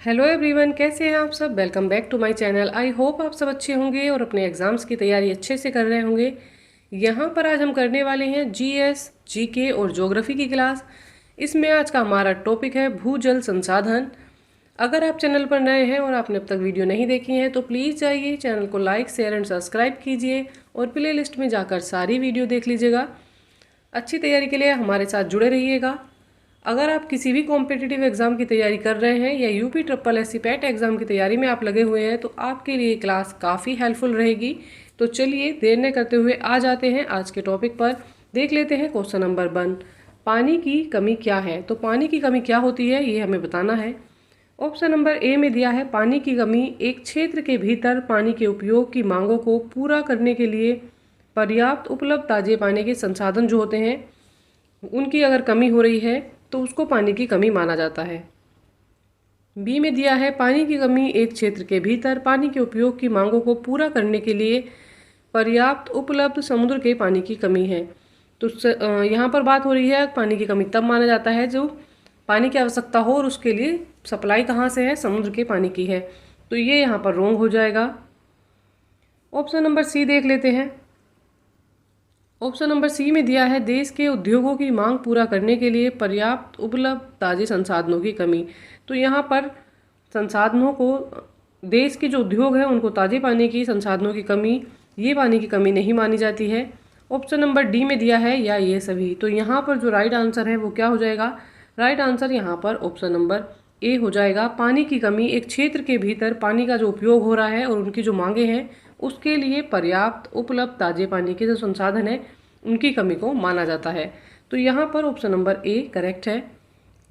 Hello everyone, कैसे हैं आप सब। Welcome back to my channel. I hope आप सब अच्छे होंगे और अपने एग्ज़ाम्स की तैयारी अच्छे से कर रहे होंगे। यहाँ पर आज हम करने वाले हैं जीएस, जीके और ज्योग्राफी की क्लास। इसमें आज का हमारा टॉपिक है भूजल संसाधन। अगर आप चैनल पर नए हैं और आपने अब तक वीडियो नहीं देखी है तो प्लीज़ जाइए, चैनल को लाइक शेयर एंड सब्सक्राइब कीजिए और प्ले लिस्ट में जाकर सारी वीडियो देख लीजिएगा। अच्छी तैयारी के लिए हमारे साथ जुड़े रहिएगा। अगर आप किसी भी कॉम्पिटिटिव एग्ज़ाम की तैयारी कर रहे हैं या UP triple SC PAT exam की तैयारी में आप लगे हुए हैं तो आपके लिए क्लास काफ़ी हेल्पफुल रहेगी। तो चलिए देर न करते हुए आ जाते हैं आज के टॉपिक पर। देख लेते हैं क्वेश्चन नंबर 1, पानी की कमी क्या है। तो पानी की कमी क्या होती है ये हमें बताना है। ऑप्शन नंबर ए में दिया है पानी की कमी एक क्षेत्र के भीतर पानी के उपयोग की मांगों को पूरा करने के लिए पर्याप्त उपलब्ध ताजे पानी के संसाधन जो होते हैं उनकी अगर कमी हो रही है तो उसको पानी की कमी माना जाता है। बी में दिया है पानी की कमी एक क्षेत्र के भीतर पानी के उपयोग की मांगों को पूरा करने के लिए पर्याप्त उपलब्ध समुद्र के पानी की कमी है। तो यहाँ पर बात हो रही है पानी की कमी तब माना जाता है जो पानी की आवश्यकता हो और उसके लिए सप्लाई कहाँ से है, समुद्र के पानी की है। तो ये यहाँ पर रॉन्ग हो जाएगा। ऑप्शन नंबर सी देख लेते हैं। ऑप्शन नंबर सी में दिया है देश के उद्योगों की मांग पूरा करने के लिए पर्याप्त उपलब्ध ताजे संसाधनों की कमी। तो यहाँ पर संसाधनों को, देश के जो उद्योग हैं उनको ताजे पानी की संसाधनों की कमी, ये पानी की कमी नहीं मानी जाती है। ऑप्शन नंबर डी में दिया है या ये सभी। तो यहाँ पर जो राइट आंसर है वो क्या हो जाएगा, राइट आंसर यहाँ पर ऑप्शन नंबर ए हो जाएगा। पानी की कमी एक क्षेत्र के भीतर पानी का जो उपयोग हो रहा है और उनकी जो मांगे हैं उसके लिए पर्याप्त उपलब्ध ताजे पानी के जो संसाधन है उनकी कमी को माना जाता है। तो यहाँ पर ऑप्शन नंबर ए करेक्ट है।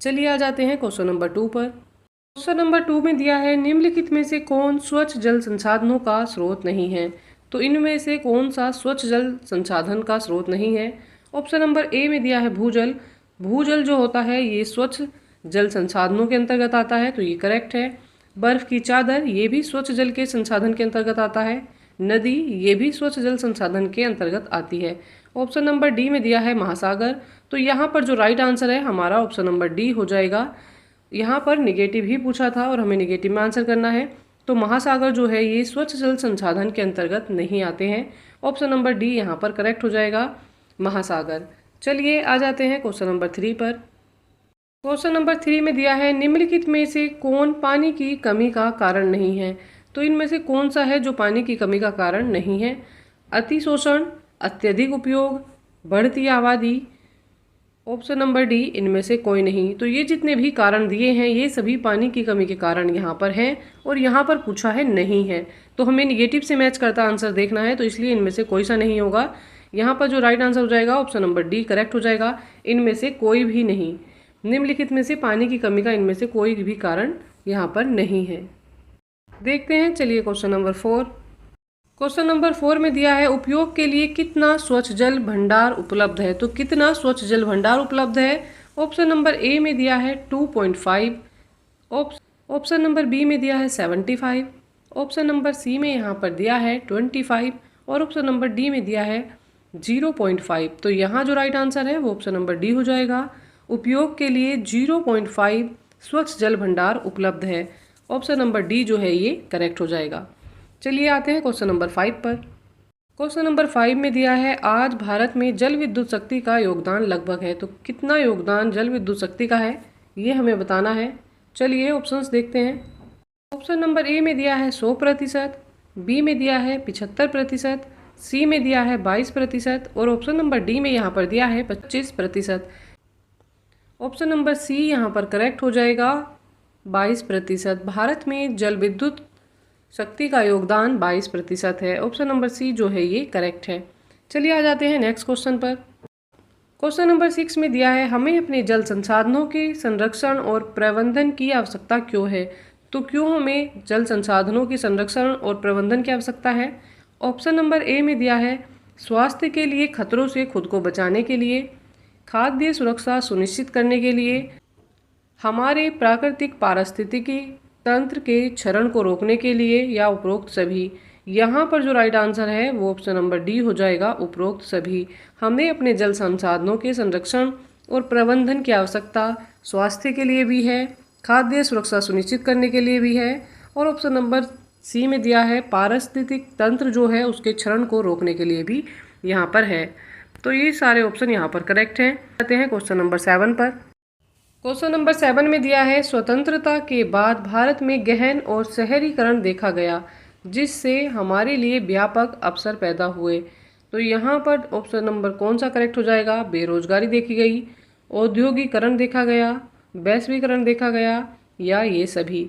चलिए आ जाते हैं क्वेश्चन नंबर 2 पर। क्वेश्चन नंबर 2 में दिया है निम्नलिखित में से कौन स्वच्छ जल संसाधनों का स्रोत नहीं है। तो इनमें से कौन सा स्वच्छ जल संसाधन का स्रोत नहीं है। ऑप्शन नंबर ए में दिया है भूजल। भूजल जो होता है ये स्वच्छ जल संसाधनों के अंतर्गत आता है, तो ये करेक्ट है। बर्फ की चादर ये भी स्वच्छ जल के संसाधन के अंतर्गत आता है। नदी ये भी स्वच्छ जल संसाधन के अंतर्गत आती है। ऑप्शन नंबर डी में दिया है महासागर। तो यहाँ पर जो राइट आंसर है हमारा ऑप्शन नंबर डी हो जाएगा। यहाँ पर निगेटिव ही पूछा था और हमें निगेटिव में आंसर करना है। तो महासागर जो है ये स्वच्छ जल संसाधन के अंतर्गत नहीं आते हैं। ऑप्शन नंबर डी यहाँ पर करेक्ट हो जाएगा, महासागर। चलिए आ जाते हैं क्वेश्चन नंबर 3 पर। क्वेश्चन नंबर 3 में दिया है निम्नलिखित में से कौन पानी की कमी का कारण नहीं है। तो इनमें से कौन सा है जो पानी की कमी का कारण नहीं है। अतिशोषण, अत्यधिक उपयोग, बढ़ती आबादी। ऑप्शन नंबर डी इनमें से कोई नहीं। तो ये जितने भी कारण दिए हैं ये सभी पानी की कमी के कारण यहाँ पर हैं और यहाँ पर पूछा है नहीं है। तो हमें निगेटिव से मैच करता आंसर देखना है, तो इसलिए इनमें से कोई सा नहीं होगा। यहाँ पर जो राइट आंसर हो जाएगा ऑप्शन नंबर डी करेक्ट हो जाएगा। इनमें से कोई भी नहीं, निम्नलिखित में से पानी की कमी का इनमें से कोई भी कारण यहाँ पर नहीं है। देखते हैं, चलिए क्वेश्चन नंबर 4। क्वेश्चन नंबर 4 में दिया है उपयोग के लिए कितना स्वच्छ जल भंडार उपलब्ध है। तो कितना स्वच्छ जल भंडार उपलब्ध है। ऑप्शन नंबर ए में दिया है 2.5, ऑप्शन नंबर बी में दिया है 75, ऑप्शन नंबर सी में यहाँ पर दिया है 25 और ऑप्शन नंबर डी में दिया है 0.5। तो यहाँ जो राइट आंसर है वो ऑप्शन नंबर डी हो जाएगा। उपयोग के लिए 0.5 स्वच्छ जल भंडार उपलब्ध है। ऑप्शन नंबर डी जो है ये करेक्ट हो जाएगा। चलिए आते हैं क्वेश्चन नंबर 5 पर। क्वेश्चन नंबर 5 में दिया है आज भारत में जल विद्युत शक्ति का योगदान लगभग है। तो कितना योगदान जल विद्युत शक्ति का है ये हमें बताना है। चलिए ऑप्शंस देखते हैं। ऑप्शन नंबर ए में दिया है 100%, बी में दिया है 75%, सी में दिया है 22% और ऑप्शन नंबर डी में यहाँ पर दिया है 25%। ऑप्शन नंबर सी यहाँ पर करेक्ट हो जाएगा, 22%। भारत में जल विद्युत शक्ति का योगदान 22% है। ऑप्शन नंबर सी जो है ये करेक्ट है। चलिए आ जाते हैं नेक्स्ट क्वेश्चन पर। क्वेश्चन नंबर 6 में दिया है हमें अपने जल संसाधनों के संरक्षण और प्रबंधन की आवश्यकता क्यों है। तो क्यों हमें जल संसाधनों के संरक्षण और प्रबंधन की आवश्यकता है। ऑप्शन नंबर ए में दिया है स्वास्थ्य के लिए, खतरों से खुद को बचाने के लिए, खाद्य सुरक्षा सुनिश्चित करने के लिए, हमारे प्राकृतिक पारिस्थितिकी तंत्र के क्षरण को रोकने के लिए, या उपरोक्त सभी। यहाँ पर जो राइट आंसर है वो ऑप्शन नंबर डी हो जाएगा, उपरोक्त सभी। हमें अपने जल संसाधनों के संरक्षण और प्रबंधन की आवश्यकता स्वास्थ्य के लिए भी है, खाद्य सुरक्षा सुनिश्चित करने के लिए भी है। और ऑप्शन नंबर सी में दिया है पारिस्थितिक तंत्र जो है उसके क्षरण को रोकने के लिए भी यहाँ पर है। तो ये सारे ऑप्शन यहाँ पर करेक्ट हैं। आते हैं क्वेश्चन नंबर 7 पर। क्वेश्चन नंबर 7 में दिया है स्वतंत्रता के बाद भारत में गहन और शहरीकरण देखा गया जिससे हमारे लिए व्यापक अवसर पैदा हुए। तो यहाँ पर ऑप्शन नंबर कौन सा करेक्ट हो जाएगा? बेरोजगारी देखी गई, औद्योगिकरण देखा गया, वैश्वीकरण देखा गया या ये सभी।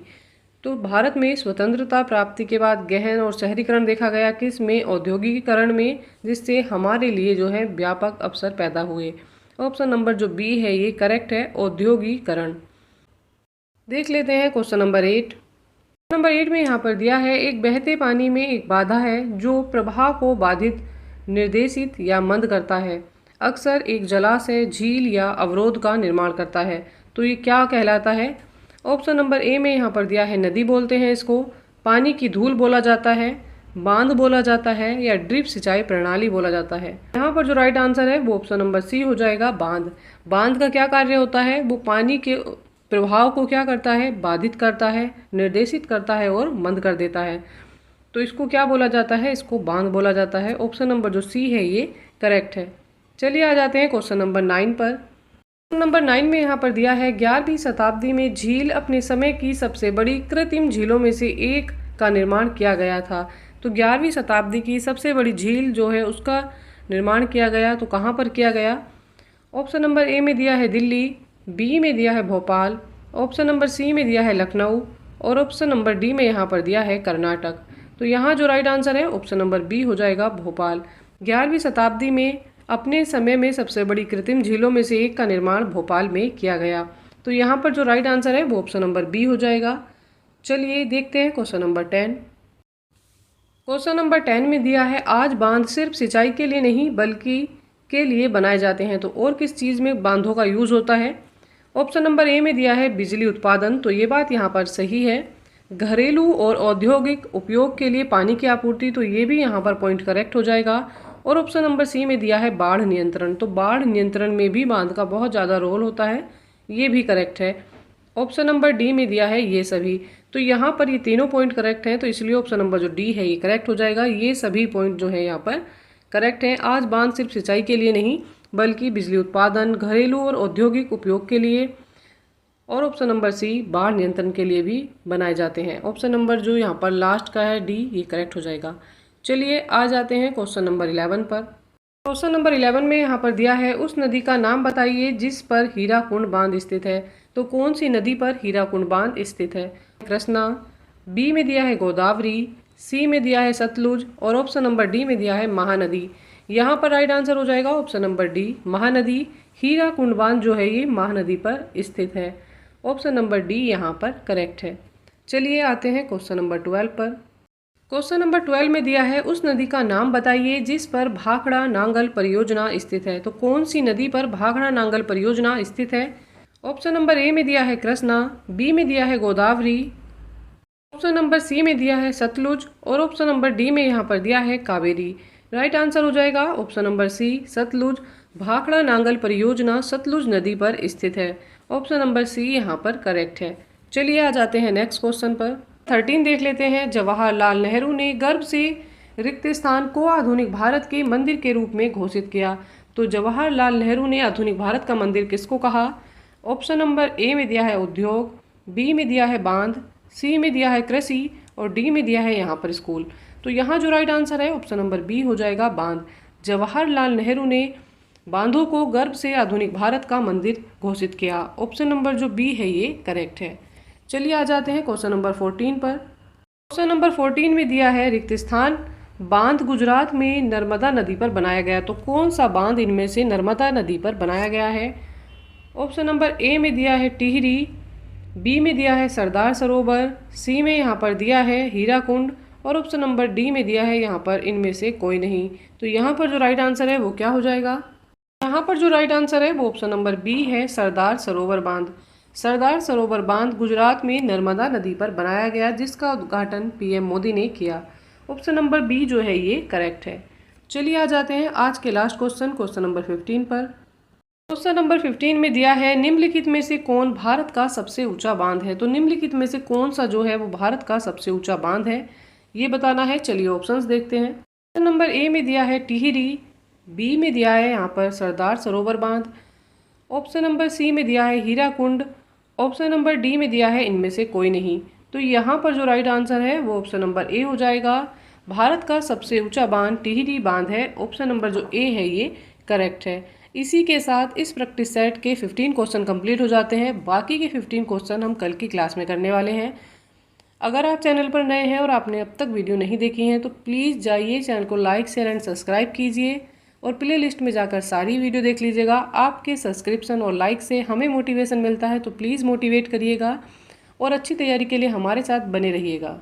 तो भारत में स्वतंत्रता प्राप्ति के बाद गहन और शहरीकरण देखा गया किस में? औद्योगिकरण में, जिससे हमारे लिए जो है व्यापक अवसर पैदा हुए। ऑप्शन नंबर जो बी है ये करेक्ट है, औद्योगिकरण। देख लेते हैं क्वेश्चन नंबर 8। नंबर 8 में यहाँ पर दिया है एक बहते पानी में एक बाधा है जो प्रवाह को बाधित, निर्देशित या मंद करता है। अक्सर एक जलाशय, झील या अवरोध का निर्माण करता है। तो ये क्या कहलाता है? ऑप्शन नंबर ए में यहाँ पर दिया है नदी बोलते हैं इसको, पानी की धूल बोला जाता है, बांध बोला जाता है या ड्रिप सिंचाई प्रणाली बोला जाता है। यहाँ पर जो राइट आंसर है वो ऑप्शन नंबर सी हो जाएगा, बांध। बांध का क्या कार्य होता है? वो पानी के प्रभाव को क्या करता है? बाधित करता है, निर्देशित करता है और मंद कर देता है। तो इसको क्या बोला जाता है? इसको बांध बोला जाता है। ऑप्शन नंबर जो सी है ये करेक्ट है। चलिए आ जाते हैं क्वेश्चन नंबर 9 पर। नंबर 9 में यहाँ पर दिया है 11वीं शताब्दी में झील अपने समय की सबसे बड़ी कृत्रिम झीलों में से एक का निर्माण किया गया था। तो 11वीं शताब्दी की सबसे बड़ी झील जो है उसका निर्माण किया गया। तो कहाँ पर किया गया? ऑप्शन नंबर ए में दिया है दिल्ली, बी में दिया है भोपाल, ऑप्शन नंबर सी में दिया है लखनऊ और ऑप्शन नंबर डी में यहाँ पर दिया है कर्नाटक। तो यहाँ जो राइट आंसर है ऑप्शन नंबर बी हो जाएगा, भोपाल। 11वीं शताब्दी में अपने समय में सबसे बड़ी कृत्रिम झीलों में से एक का निर्माण भोपाल में किया गया। तो यहाँ पर जो राइट आंसर है वो ऑप्शन नंबर बी हो जाएगा। चलिए देखते हैं क्वेश्चन नंबर 10। क्वेश्चन नंबर 10 में दिया है आज बांध सिर्फ सिंचाई के लिए नहीं बल्कि के लिए बनाए जाते हैं। तो और किस चीज़ में बांधों का यूज़ होता है? ऑप्शन नंबर ए में दिया है बिजली उत्पादन। तो ये बात यहाँ पर सही है। घरेलू और औद्योगिक उपयोग के लिए पानी की आपूर्ति, तो ये भी यहाँ पर पॉइंट करेक्ट हो जाएगा। और ऑप्शन नंबर सी में दिया है बाढ़ नियंत्रण। तो बाढ़ नियंत्रण में भी बांध का बहुत ज़्यादा रोल होता है, ये भी करेक्ट है। ऑप्शन नंबर डी में दिया है ये सभी। तो यहाँ पर ये तीनों पॉइंट करेक्ट हैं, तो इसलिए ऑप्शन नंबर जो डी है ये करेक्ट हो जाएगा। ये सभी पॉइंट जो है यहाँ पर करेक्ट हैं। आज बांध सिर्फ सिंचाई के लिए नहीं बल्कि बिजली उत्पादन, घरेलू और औद्योगिक उपयोग के लिए, और ऑप्शन नंबर सी बाढ़ नियंत्रण के लिए भी बनाए जाते हैं। ऑप्शन नंबर जो यहाँ पर लास्ट का है डी, ये करेक्ट हो जाएगा। चलिए आ जाते हैं क्वेश्चन नंबर 11 पर। क्वेश्चन नंबर 11 में यहाँ पर दिया है उस नदी का नाम बताइए जिस पर हीराकुंड बांध स्थित है। तो कौन सी नदी पर हीराकुंड बांध स्थित है? कृष्णा, बी में दिया है गोदावरी, सी में दिया है सतलुज और ऑप्शन नंबर डी में दिया है महानदी। यहाँ पर राइट आंसर हो जाएगा option number D, Mahanadi. Hirakud बांध जो है ये महानदी पर स्थित है। ऑप्शन नंबर डी यहाँ पर करेक्ट है। चलिए आते हैं क्वेश्चन नंबर 12 पर। क्वेश्चन नंबर 12 में दिया है उस नदी का नाम बताइए जिस पर भाखड़ा नांगल परियोजना स्थित है। तो कौन सी नदी पर भाखड़ा नांगल परियोजना स्थित है? ऑप्शन नंबर ए में दिया है कृष्णा, बी में दिया है गोदावरी, ऑप्शन नंबर सी में दिया है सतलुज और ऑप्शन नंबर डी में यहाँ पर दिया है कावेरी। राइट आंसर हो जाएगा option number C, Sutlej. Bhakra Nangal परियोजना सतलुज नदी पर स्थित है। ऑप्शन नंबर सी यहाँ पर करेक्ट है। चलिए आ जाते हैं नेक्स्ट क्वेश्चन पर। 13 देख लेते हैं। जवाहरलाल नेहरू ने गर्भ से रिक्त स्थान को आधुनिक भारत के मंदिर के रूप में घोषित किया। तो जवाहरलाल नेहरू ने आधुनिक भारत का मंदिर किसको कहा? ऑप्शन नंबर ए में दिया है उद्योग, बी में दिया है बांध, सी में दिया है कृषि और डी में दिया है यहाँ पर स्कूल। तो यहाँ जो राइट आंसर है ऑप्शन नंबर बी हो जाएगा, बांध। जवाहरलाल नेहरू ने बांधों को गर्भ से आधुनिक भारत का मंदिर घोषित किया। ऑप्शन नंबर जो बी है ये करेक्ट है। चलिए आ जाते हैं क्वेश्चन नंबर 14 पर। क्वेश्चन नंबर 14 में दिया है रिक्त स्थान बांध गुजरात में नर्मदा नदी पर बनाया गया। तो कौन सा बांध इनमें से नर्मदा नदी पर बनाया गया है? ऑप्शन नंबर ए में दिया है टिहरी, बी में दिया है सरदार सरोवर, सी में यहाँ पर दिया है हीराकुंड और ऑप्शन नंबर डी में दिया है यहाँ पर इनमें से कोई नहीं। तो यहाँ पर जो राइट आंसर है वो क्या हो जाएगा? यहाँ पर जो राइट आंसर है वो ऑप्शन नंबर बी है, सरदार सरोवर बांध। सरदार सरोवर बांध गुजरात में नर्मदा नदी पर बनाया गया जिसका उद्घाटन पीएम मोदी ने किया। ऑप्शन नंबर बी जो है ये करेक्ट है। चलिए आ जाते हैं आज के लास्ट क्वेश्चन, क्वेश्चन नंबर 15 पर। क्वेश्चन नंबर 15 में दिया है निम्नलिखित में से कौन भारत का सबसे ऊंचा बांध है। तो निम्नलिखित में से कौन सा जो है वो भारत का सबसे ऊंचा बांध है, ये बताना है। चलिए ऑप्शंस देखते हैं। क्वेश्चन नंबर ए में दिया है टिहरी, बी में दिया है यहाँ पर सरदार सरोवर बांध, ऑप्शन नंबर सी में दिया है हीराकुंड, ऑप्शन नंबर डी में दिया है इनमें से कोई नहीं। तो यहाँ पर जो राइट आंसर है वो ऑप्शन नंबर ए हो जाएगा। भारत का सबसे ऊंचा बांध टिहरी बांध है। ऑप्शन नंबर जो ए है ये करेक्ट है। इसी के साथ इस प्रैक्टिस सेट के 15 क्वेश्चन कंप्लीट हो जाते हैं। बाकी के 15 क्वेश्चन हम कल की क्लास में करने वाले हैं। अगर आप चैनल पर नए हैं और आपने अब तक वीडियो नहीं देखी है तो प्लीज़ जाइए, चैनल को लाइक शेयर एंड सब्सक्राइब कीजिए और प्ले लिस्ट में जाकर सारी वीडियो देख लीजिएगा। आपके सब्सक्रिप्शन और लाइक से हमें मोटिवेशन मिलता है, तो प्लीज़ मोटिवेट करिएगा और अच्छी तैयारी के लिए हमारे साथ बने रहिएगा।